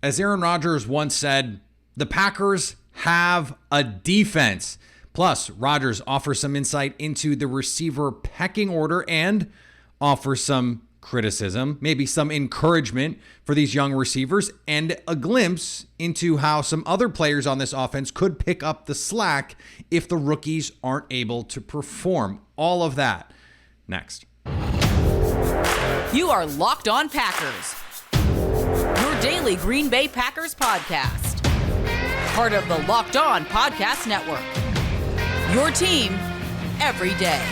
As Aaron Rodgers once said, the Packers have a defense. Plus, Rodgers offers some insight into the receiver pecking order and offers some criticism, maybe some encouragement for these young receivers, and a glimpse into how some other players on this offense could pick up the slack if the rookies aren't able to perform. All of that next. You are Locked On Packers, your daily Green Bay Packers podcast. Part of the Locked On Podcast Network, your team every day.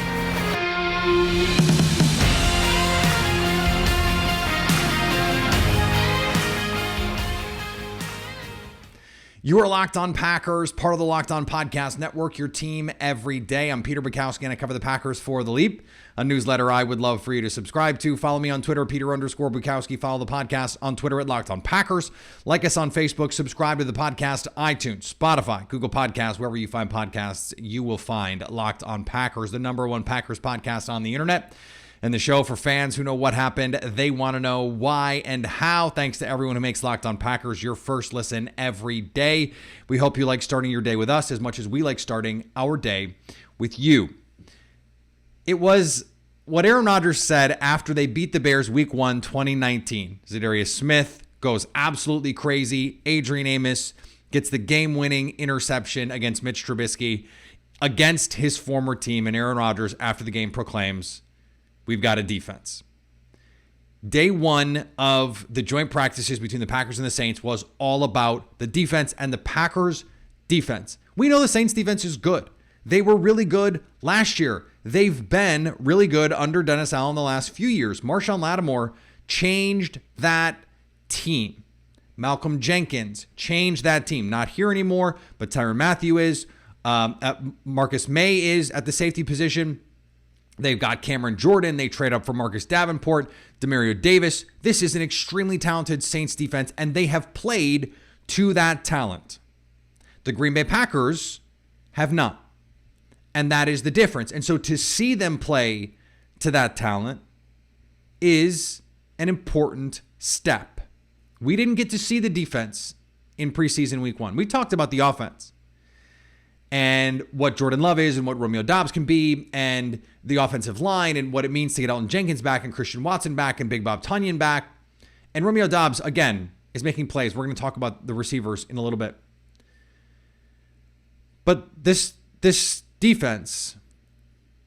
You are Locked On Packers, part of the Locked On Podcast Network, your team every day. I'm Peter Bukowski, and I cover the Packers for The Leap, a newsletter I would love for you to subscribe to. Follow me on Twitter, Peter_Bukowski. Follow the podcast on Twitter at Locked On Packers. Like us on Facebook. Subscribe to the podcast, iTunes, Spotify, Google Podcasts, wherever you find podcasts, you will find Locked On Packers, the number one Packers podcast on the internet. And the show for fans who know what happened, they want to know why and how. Thanks to everyone who makes Locked On Packers your first listen every day. We hope you like starting your day with us as much as we like starting our day with you. It was what Aaron Rodgers said after they beat the Bears Week 1, 2019. Zadarius Smith goes absolutely crazy. Adrian Amos gets the game-winning interception against Mitch Trubisky against his former team. And Aaron Rodgers, after the game, proclaims, "We've got a defense." Day one of the joint practices between the Packers and the Saints was all about the defense and the Packers' defense. We know the Saints' defense is good. They were really good last year. They've been really good under Dennis Allen the last few years. Marshawn Lattimore changed that team. Malcolm Jenkins changed that team. Not here anymore, but Tyrann Mathieu is. Marcus May is at the safety position. They've got Cameron Jordan. They trade up for Marcus Davenport, Demario Davis. This is an extremely talented Saints defense, and they have played to that talent. The Green Bay Packers have not. And that is the difference. And so to see them play to that talent is an important step. We didn't get to see the defense in preseason week 1. We talked about the offense and what Jordan Love is and what Romeo Doubs can be and the offensive line and what it means to get Elton Jenkins back and Christian Watson back and Big Bob Tonyan back. And Romeo Doubs, again, is making plays. We're going to talk about the receivers in a little bit. But this defense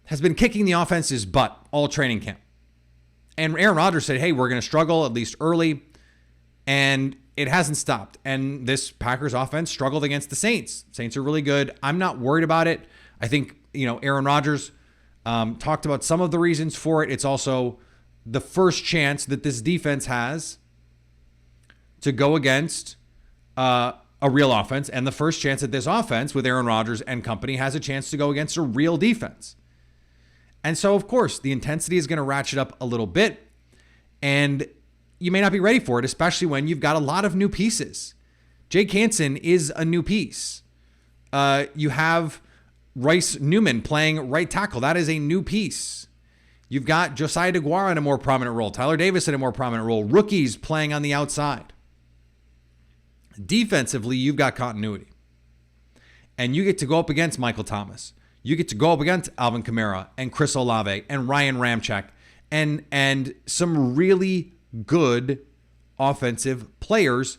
has been kicking the offense's butt all training camp. And Aaron Rodgers said, hey, we're going to struggle at least early. And it hasn't stopped. And this Packers offense struggled against the Saints. Saints are really good. I'm not worried about it. I think, Aaron Rodgers talked about some of the reasons for it. It's also the first chance that this defense has to go against a real offense, and the first chance that this offense with Aaron Rodgers and company has a chance to go against a real defense. And so, of course, the intensity is going to ratchet up a little bit, and you may not be ready for it, especially when you've got a lot of new pieces. Jake Hansen is a new piece. You have Rice Newman playing right tackle. That is a new piece. You've got Josiah DeGuara in a more prominent role. Tyler Davis in a more prominent role. Rookies playing on the outside. Defensively, you've got continuity. And you get to go up against Michael Thomas. You get to go up against Alvin Kamara and Chris Olave and Ryan Ramczyk and some really good offensive players.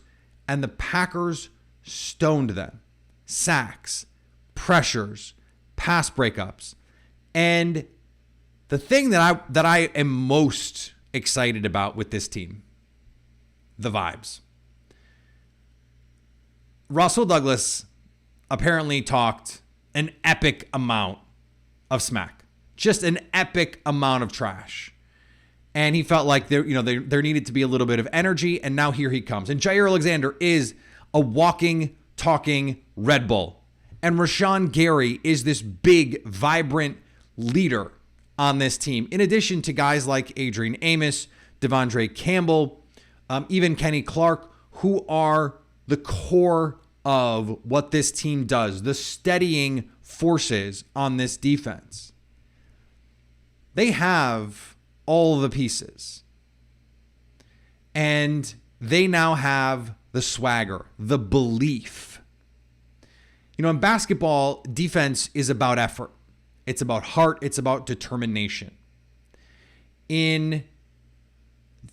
And the Packers stoned them. Sacks, pressures, pass breakups. And the thing that I am most excited about with this team, the vibes. Russell Douglas apparently talked an epic amount of smack, just an epic amount of trash. And he felt like there needed to be a little bit of energy, and now here he comes. And Jair Alexander is a walking, talking Red Bull. And Rashawn Gary is this big, vibrant leader on this team, in addition to guys like Adrian Amos, Devondre Campbell, even Kenny Clark, who are the core of what this team does, the steadying forces on this defense. They have all the pieces. And they now have the swagger, the belief. You know, in basketball, defense is about effort. It's about heart. It's about determination. In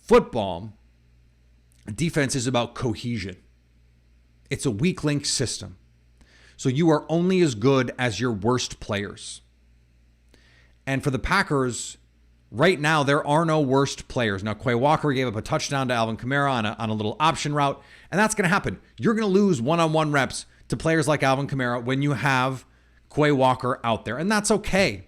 football, defense is about cohesion. It's a weak link system. So you are only as good as your worst players. And for the Packers, right now, there are no worst players. Now, Quay Walker gave up a touchdown to Alvin Kamara on a little option route, and that's going to happen. You're going to lose one-on-one reps to players like Alvin Kamara when you have Quay Walker out there, and that's okay.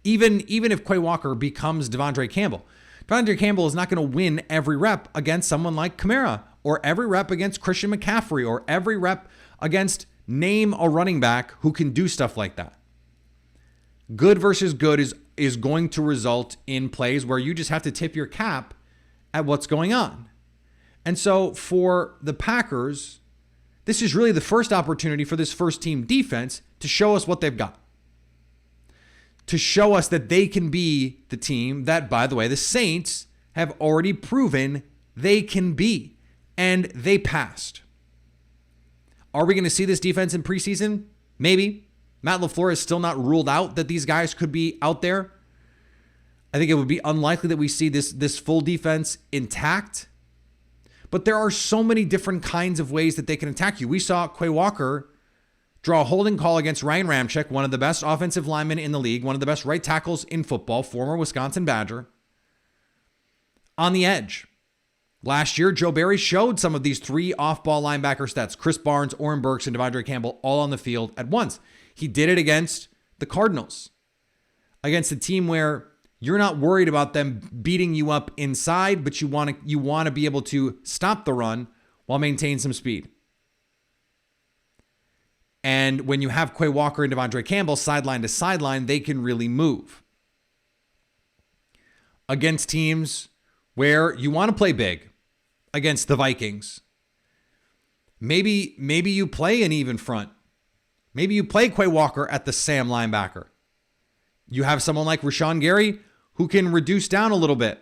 Even if Quay Walker becomes Devondre Campbell. Devondre Campbell is not going to win every rep against someone like Kamara, or every rep against Christian McCaffrey, or every rep against name a running back who can do stuff like that. Good versus good is going to result in plays where you just have to tip your cap at what's going on. And so for the Packers, this is really the first opportunity for this first team defense to show us what they've got. To show us that they can be the team that, by the way, the Saints have already proven they can be. And they passed. Are we going to see this defense in preseason? Maybe. Matt LaFleur has still not ruled out that these guys could be out there. I think it would be unlikely that we see this full defense intact. But there are so many different kinds of ways that they can attack you. We saw Quay Walker draw a holding call against Ryan Ramczyk, one of the best offensive linemen in the league, one of the best right tackles in football, former Wisconsin Badger, on the edge. Last year, Joe Barry showed some of these three off-ball linebacker stats, Chris Barnes, Oren Burks, and Devondre Campbell, all on the field at once. He did it against the Cardinals, against a team where you're not worried about them beating you up inside, but you want to be able to stop the run while maintaining some speed. And when you have Quay Walker and Devondre Campbell sideline to sideline, they can really move. Against teams where you want to play big, against the Vikings, maybe you play an even front. Maybe you play Quay Walker at the Sam linebacker. You have someone like Rashawn Gary who can reduce down a little bit,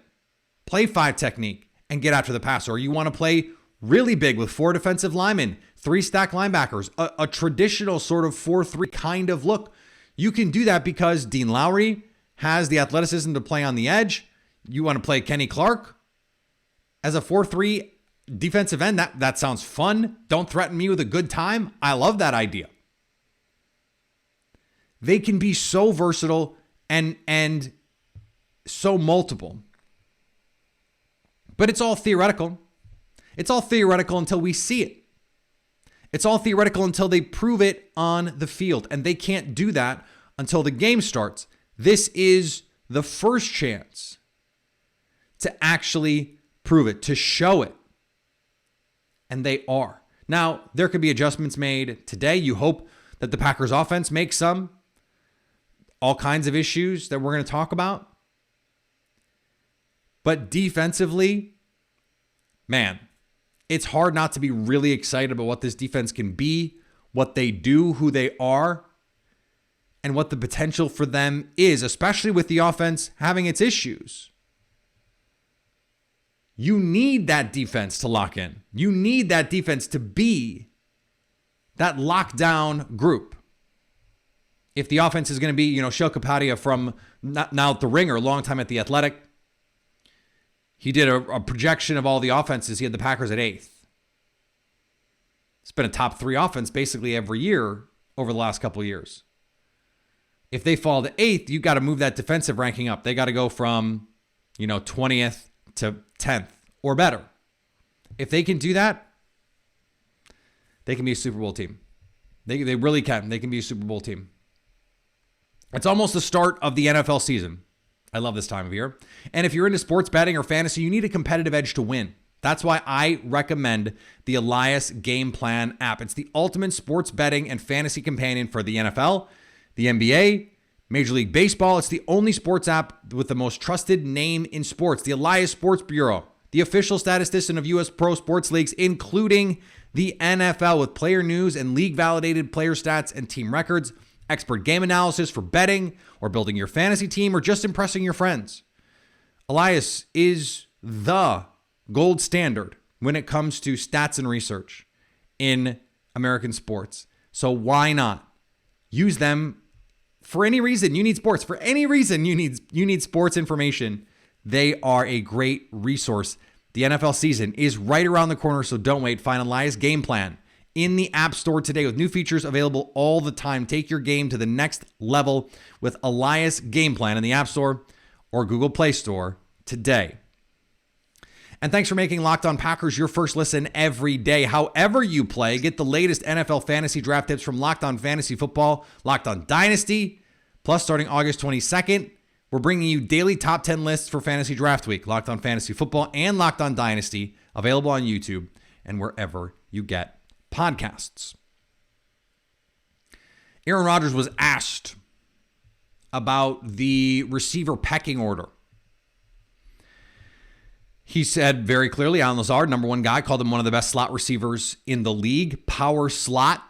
play 5 technique, and get after the passer. Or you want to play really big with 4 defensive linemen, 3 stack linebackers, a traditional sort of 4-3 kind of look. You can do that because Dean Lowry has the athleticism to play on the edge. You want to play Kenny Clark as a 4-3 defensive end. That sounds fun. Don't threaten me with a good time. I love that idea. They can be so versatile and so multiple. But it's all theoretical. It's all theoretical until we see it. It's all theoretical until they prove it on the field. And they can't do that until the game starts. This is the first chance to actually prove it, to show it. And they are. Now, there could be adjustments made today. You hope that the Packers offense makes some. All kinds of issues that we're going to talk about. But defensively, man, it's hard not to be really excited about what this defense can be, what they do, who they are, and what the potential for them is, especially with the offense having its issues. You need that defense to lock in. You need that defense to be that lockdown group. If the offense is going to be, Shel Kapadia from now at the Ringer, long time at the Athletic, he did a projection of all the offenses. He had the Packers at 8th. It's been a top 3 offense basically every year over the last couple of years. If they fall to 8th, you got to move that defensive ranking up. They got to go from, 20th to 10th or better. If they can do that, they can be a Super Bowl team. They really can. They can be a Super Bowl team. It's almost the start of the NFL season. I love this time of year. And if you're into sports betting or fantasy, you need a competitive edge to win. That's why I recommend the Elias Game Plan app. It's the ultimate sports betting and fantasy companion for the NFL, the NBA, Major League Baseball. It's the only sports app with the most trusted name in sports, the Elias Sports Bureau, the official statistician of U.S. pro sports leagues, including the NFL, with player news and league-validated player stats and team records, expert game analysis for betting or building your fantasy team or just impressing your friends. Elias is the gold standard when it comes to stats and research in American sports. So why not use them for any reason you need sports? For any reason you need sports information, they are a great resource. The NFL season is right around the corner, so don't wait. Find Elias Game Plan in the App Store today with new features available all the time. Take your game to the next level with Elias Game Plan in the App Store or Google Play Store today. And thanks for making Locked On Packers your first listen every day. However you play, get the latest NFL fantasy draft tips from Locked On Fantasy Football, Locked On Dynasty. Plus, starting August 22nd, we're bringing you daily top 10 lists for Fantasy Draft Week. Locked On Fantasy Football and Locked On Dynasty, available on YouTube and wherever you get podcasts. Aaron Rodgers was asked about the receiver pecking order. He said very clearly, Allen Lazard, number one guy, called him one of the best slot receivers in the league. Power slot.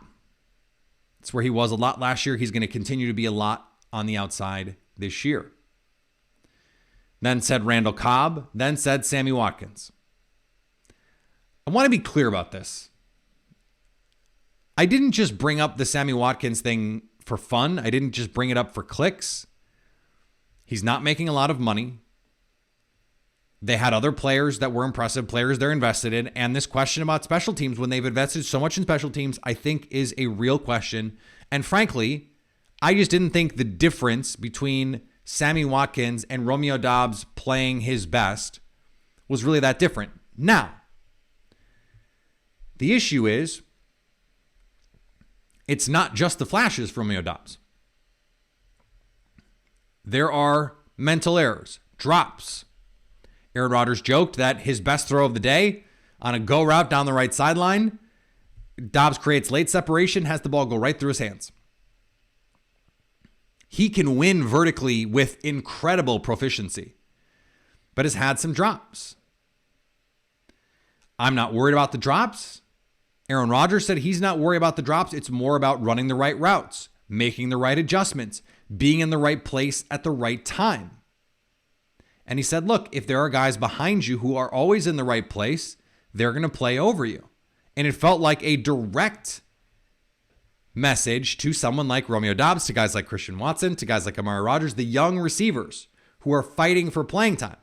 That's where he was a lot last year. He's going to continue to be a lot on the outside this year. Then said Randall Cobb. Then said Sammy Watkins. I want to be clear about this. I didn't just bring up the Sammy Watkins thing for fun. I didn't just bring it up for clicks. He's not making a lot of money. They had other players that were impressive, players they're invested in. And this question about special teams, when they've invested so much in special teams, I think is a real question. And frankly, I just didn't think the difference between Sammy Watkins and Romeo Doubs playing his best was really that different. Now, the issue is, it's not just the flashes for Romeo Doubs. There are mental errors, drops. Aaron Rodgers joked that his best throw of the day on a go route down the right sideline, Doubs creates late separation, has the ball go right through his hands. He can win vertically with incredible proficiency, but has had some drops. I'm not worried about the drops. Aaron Rodgers said he's not worried about the drops. It's more about running the right routes, making the right adjustments, being in the right place at the right time. And he said, look, if there are guys behind you who are always in the right place, they're going to play over you. And it felt like a direct message to someone like Romeo Doubs, to guys like Christian Watson, to guys like Amari Rodgers, the young receivers who are fighting for playing time.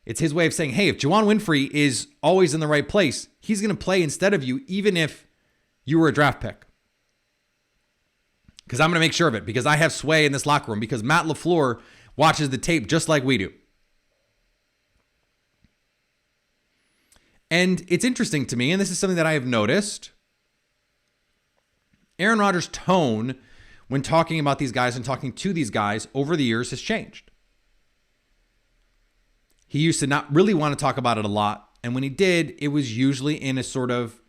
It's his way of saying, hey, if Juwan Winfrey is always in the right place, he's going to play instead of you, even if you were a draft pick. Because I'm going to make sure of it, because I have sway in this locker room, because Matt LaFleur watches the tape just like we do. And it's interesting to me, and this is something that I have noticed, Aaron Rodgers' tone when talking about these guys and talking to these guys over the years has changed. He used to not really want to talk about it a lot. And when he did, it was usually in a sort of,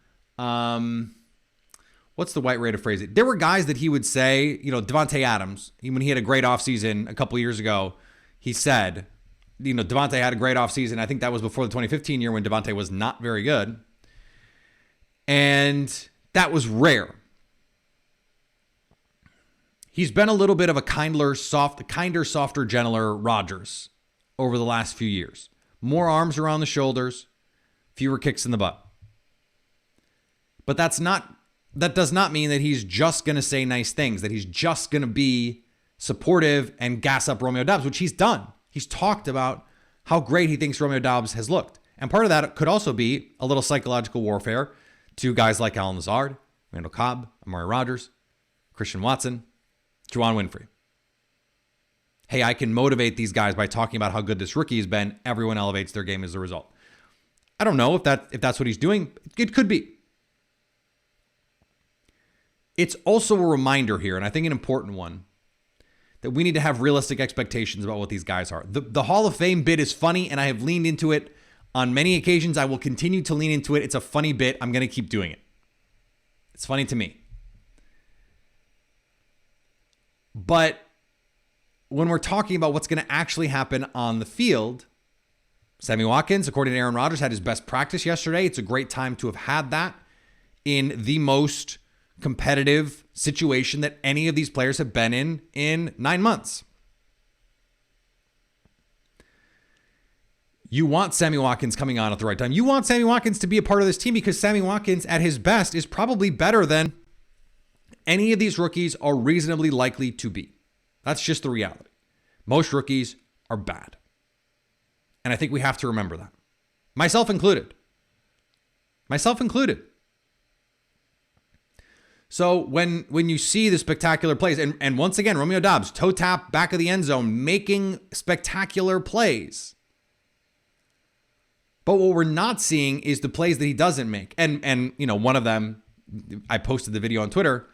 what's the right way to phrase it? There were guys that he would say, Devontae Adams, when he had a great offseason a couple years ago, he said, Devontae had a great offseason. I think that was before the 2015 year when Devontae was not very good. And that was rare. He's been a little bit of a kinder, softer, gentler Rodgers over the last few years. More arms around the shoulders, fewer kicks in the butt. But that does not mean that he's just going to say nice things, that he's just going to be supportive and gas up Romeo Doubs, which he's done. He's talked about how great he thinks Romeo Doubs has looked. And part of that could also be a little psychological warfare to guys like Allen Lazard, Randall Cobb, Amari Rodgers, Christian Watson, Juwan Winfrey. Hey, I can motivate these guys by talking about how good this rookie has been. Everyone elevates their game as a result. I don't know if that's what he's doing. It could be. It's also a reminder here, and I think an important one, that we need to have realistic expectations about what these guys are. The Hall of Fame bit is funny, and I have leaned into it on many occasions. I will continue to lean into it. It's a funny bit. I'm going to keep doing it. It's funny to me. But when we're talking about what's going to actually happen on the field, Sammy Watkins, according to Aaron Rodgers, had his best practice yesterday. It's a great time to have had that in the most competitive situation that any of these players have been in 9 months. You want Sammy Watkins coming on at the right time. You want Sammy Watkins to be a part of this team because Sammy Watkins at his best is probably better than any of these rookies are reasonably likely to be. That's just the reality. Most rookies are bad. And I think we have to remember that. Myself included. So when you see the spectacular plays, and once again, Romeo Doubs, toe tap, back of the end zone, making spectacular plays. But what we're not seeing is the plays that he doesn't make. And you know, one of them, I posted the video on Twitter,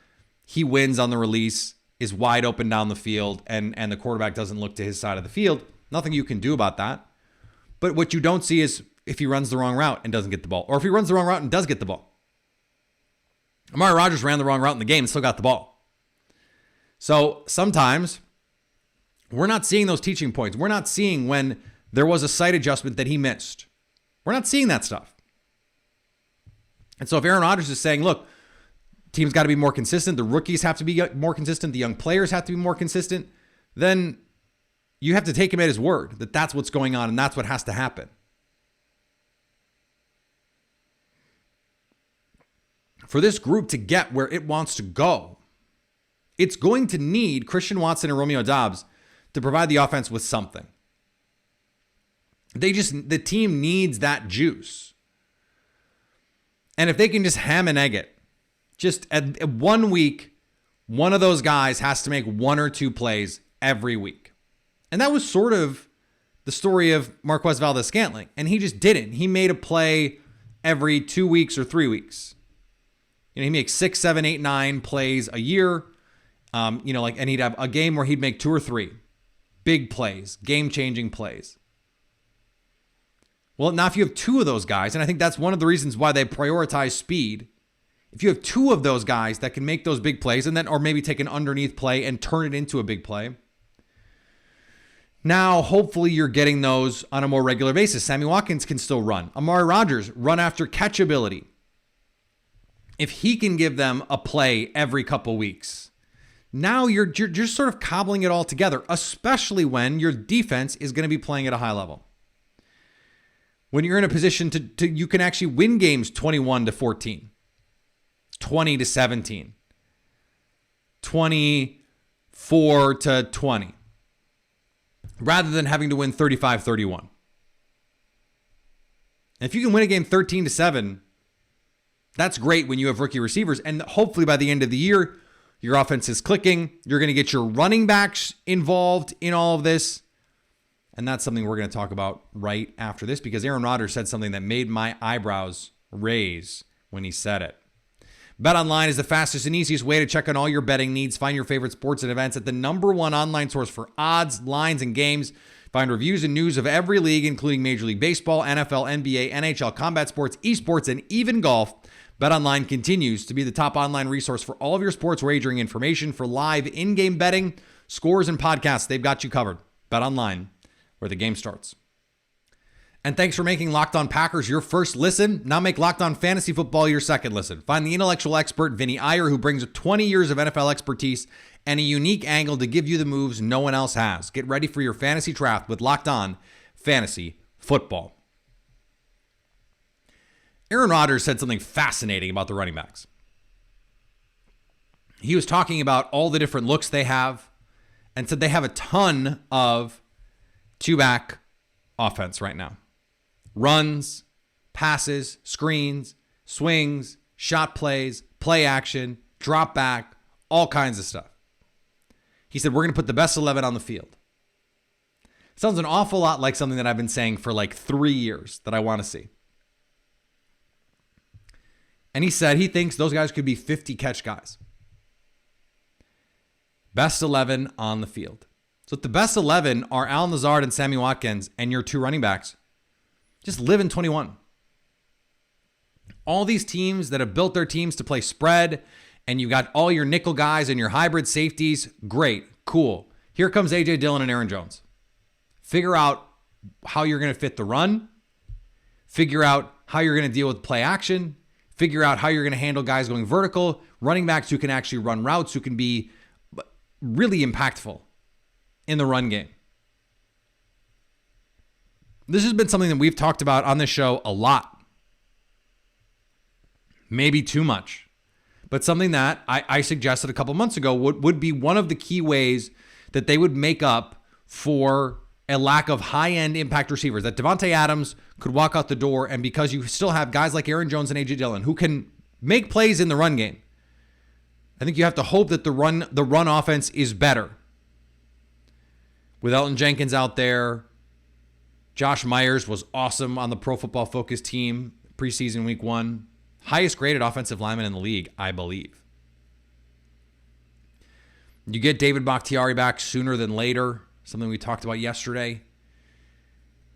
he wins on the release, is wide open down the field, and the quarterback doesn't look to his side of the field. Nothing you can do about that. But what you don't see is if he runs the wrong route and doesn't get the ball, or if he runs the wrong route and does get the ball. Amari Rodgers ran the wrong route in the game and still got the ball. So sometimes we're not seeing those teaching points. We're not seeing when there was a sight adjustment that he missed. We're not seeing that stuff. And so if Aaron Rodgers is saying, look, team's got to be more consistent, the rookies have to be more consistent, the young players have to be more consistent, then you have to take him at his word that that's what's going on and that's what has to happen. For this group to get where it wants to go, it's going to need Christian Watson and Romeo Doubs to provide the offense with something. The team needs that juice. And if they can just ham and egg it, just at 1 week, one of those guys has to make 1 or 2 plays every week. And that was sort of the story of Marquez Valdes-Scantling. And he just didn't. He made a play every 2 weeks or 3 weeks. You know, he makes 6, 7, 8, 9 plays a year. And he'd have a game where he'd make 2 or 3 big plays, game-changing plays. Well, now if you have 2 of those guys, and I think that's one of the reasons why they prioritize speed. If you have 2 of those guys that can make those big plays and then, or maybe take an underneath play and turn it into a big play. Now, hopefully you're getting those on a more regular basis. Sammy Watkins can still run. Amari Rodgers, run after catch ability. If he can give them a play every couple weeks, now you're just sort of cobbling it all together, especially when your defense is going to be playing at a high level. When you're in a position to you can actually win games 21-14, 20-17, 24-20, rather than having to win 35-31. If you can win a game 13-7, that's great when you have rookie receivers. And hopefully by the end of the year, your offense is clicking. You're going to get your running backs involved in all of this. And that's something we're going to talk about right after this, because Aaron Rodgers said something that made my eyebrows raise when he said it. BetOnline is the fastest and easiest way to check on all your betting needs. Find your favorite sports and events at the #1 online source for odds, lines, and games. Find reviews and news of every league, including Major League Baseball, NFL, NBA, NHL, combat sports, esports, and even golf. BetOnline continues to be the top online resource for all of your sports wagering information. For live in-game betting, scores, and podcasts, they've got you covered. BetOnline, where the game starts. And thanks for making Locked On Packers your first listen. Now make Locked On Fantasy Football your second listen. Find the intellectual expert, Vinny Iyer, who brings 20 years of NFL expertise and a unique angle to give you the moves no one else has. Get ready for your fantasy draft with Locked On Fantasy Football. Aaron Rodgers said something fascinating about the running backs. He was talking about all the different looks they have and said they have a ton of two-back offense right now. Runs, passes, screens, swings, shot plays, play action, drop back, all kinds of stuff. He said, we're going to put the best 11 on the field. Sounds an awful lot like something that I've been saying for like 3 years that I want to see. And he said he thinks those guys could be 50 catch guys. Best 11 on the field. So if the best 11 are Allen Lazard and Sammy Watkins and your 2 running backs, just live in 21. All these teams that have built their teams to play spread, and you got all your nickel guys and your hybrid safeties, great, cool. Here comes A.J. Dillon and Aaron Jones. Figure out how you're going to fit the run. Figure out how you're going to deal with play action. Figure out how you're going to handle guys going vertical, running backs who can actually run routes, who can be really impactful in the run game. This has been something that we've talked about on this show a lot. Maybe too much. But something that I suggested a couple months ago would be one of the key ways that they would make up for a lack of high-end impact receivers. That Devontae Adams could walk out the door, and because you still have guys like Aaron Jones and A.J. Dillon who can make plays in the run game, I think you have to hope that the run offense is better. With Elton Jenkins out there, Josh Myers was awesome on the Pro Football Focus team preseason week 1. Highest graded offensive lineman in the league, I believe. You get David Bakhtiari back sooner than later, something we talked about yesterday.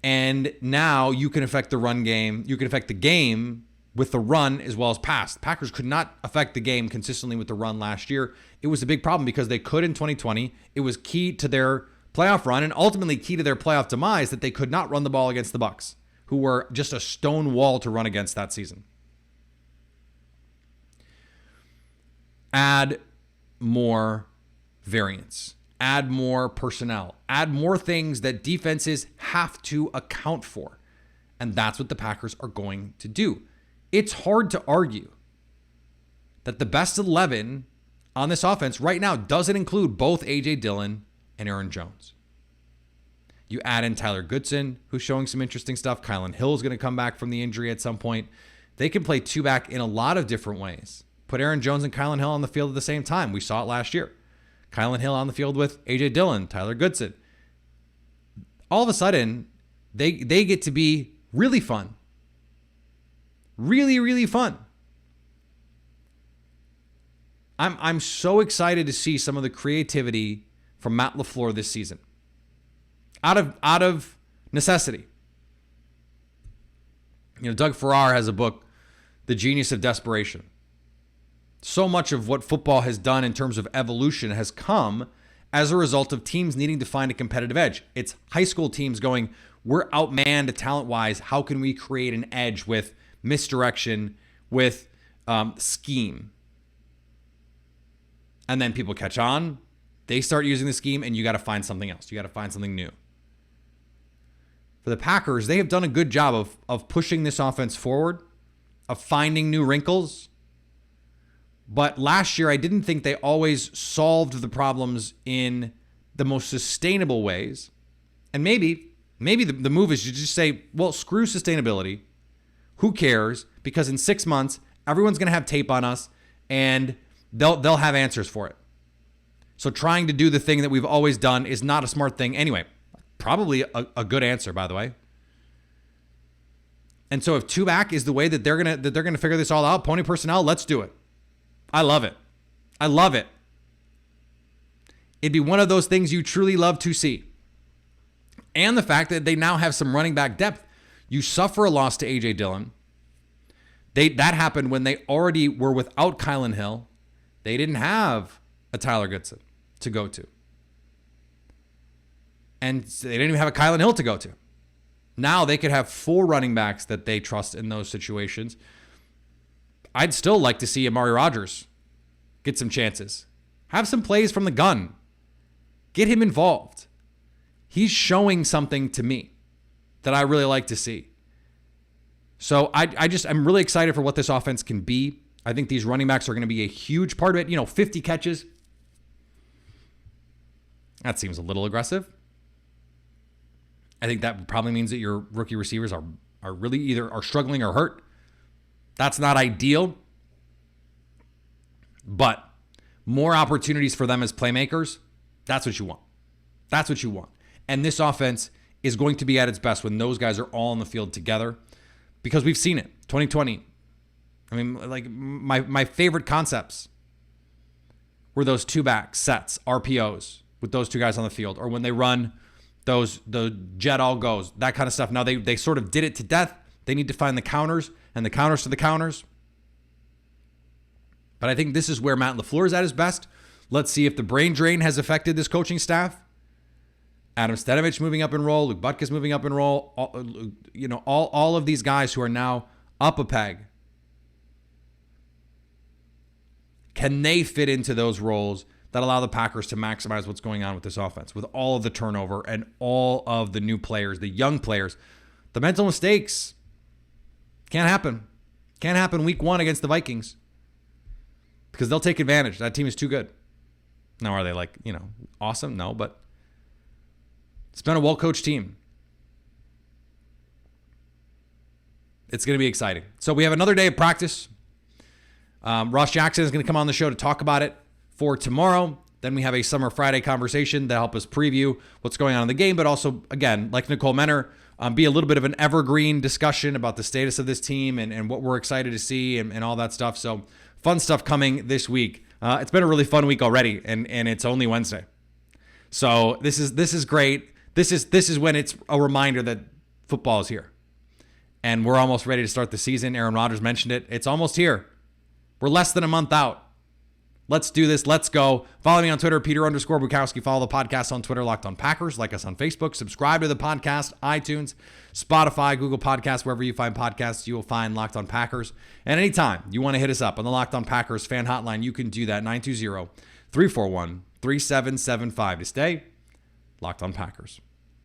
And now you can affect the run game. You can affect the game with the run as well as pass. The Packers could not affect the game consistently with the run last year. It was a big problem because they could in 2020. It was key to their playoff run and ultimately key to their playoff demise that they could not run the ball against the Bucs, who were just a stone wall to run against that season. Add more variance, add more personnel, add more things that defenses have to account for. And that's what the Packers are going to do. It's hard to argue that the best 11 on this offense right now doesn't include both A.J. Dillon and Aaron Jones. You add in Tyler Goodson, who's showing some interesting stuff. Kylan Hill is going to come back from the injury at some point. They can play two-back in a lot of different ways. Put Aaron Jones and Kylan Hill on the field at the same time. We saw it last year. Kylan Hill on the field with A.J. Dillon, Tyler Goodson. All of a sudden, they get to be really fun. Really, really fun. I'm so excited to see some of the creativity from Matt LaFleur this season. Out of necessity. Doug Farrar has a book, The Genius of Desperation. So much of what football has done in terms of evolution has come as a result of teams needing to find a competitive edge. It's high school teams going, we're outmanned talent-wise. How can we create an edge with misdirection, with scheme? And then people catch on. They start using the scheme, and you got to find something else. You got to find something new. For the Packers, they have done a good job of pushing this offense forward, of finding new wrinkles. But last year, I didn't think they always solved the problems in the most sustainable ways. And maybe the move is to just say, well, screw sustainability. Who cares? Because in 6 months, everyone's going to have tape on us, and they'll have answers for it. So trying to do the thing that we've always done is not a smart thing anyway. Probably a good answer, by the way. And so if two-back is the way that they're gonna figure this all out, pony personnel, let's do it. I love it. I love it. It'd be one of those things you truly love to see. And the fact that they now have some running back depth. You suffer a loss to A.J. Dillon. That happened when they already were without Kylan Hill. They didn't have a Tyler Goodson to go to. And they didn't even have a Kylan Hill to go to. Now they could have 4 running backs that they trust in those situations. I'd still like to see Amari Rodgers get some chances. Have some plays from the gun. Get him involved. He's showing something to me that I really like to see. So I'm really excited for what this offense can be. I think these running backs are going to be a huge part of it. 50 catches. That seems a little aggressive. I think that probably means that your rookie receivers are really either are struggling or hurt. That's not ideal. But more opportunities for them as playmakers, that's what you want. That's what you want. And this offense is going to be at its best when those guys are all on the field together, because we've seen it. 2020. I mean, like my favorite concepts were those two-back sets, RPOs, with those two guys on the field, or when they run the jet all goes, that kind of stuff. Now they sort of did it to death. They need to find the counters and the counters to the counters. But I think this is where Matt LaFleur is at his best. Let's see if the brain drain has affected this coaching staff. Adam Stenovich moving up in role, Luke Butkus moving up in role. All of these guys who are now up a peg. Can they fit into those roles that allow the Packers to maximize what's going on with this offense, with all of the turnover and all of the new players, the young players The mental mistakes can't happen. Can't happen week 1 against the Vikings because they'll take advantage. That team is too good. Now, are they awesome? No, but it's been a well-coached team. It's going to be exciting. So we have another day of practice. Ross Jackson is going to come on the show to talk about it for tomorrow. Then we have a Summer Friday conversation to help us preview what's going on in the game, but also, again, like Nicole Menner, be a little bit of an evergreen discussion about the status of this team and what we're excited to see and all that stuff. So fun stuff coming this week. It's been a really fun week already, and it's only Wednesday. So this is great. This is when it's a reminder that football is here. And we're almost ready to start the season. Aaron Rodgers mentioned it. It's almost here. We're less than a month out. Let's do this. Let's go. Follow me on Twitter, Peter_Bukowski. Follow the podcast on Twitter, Locked On Packers. Like us on Facebook. Subscribe to the podcast, iTunes, Spotify, Google Podcasts. Wherever you find podcasts, you will find Locked On Packers. And anytime you want to hit us up on the Locked On Packers fan hotline, you can do that, 920-341-3775 to stay Locked On Packers.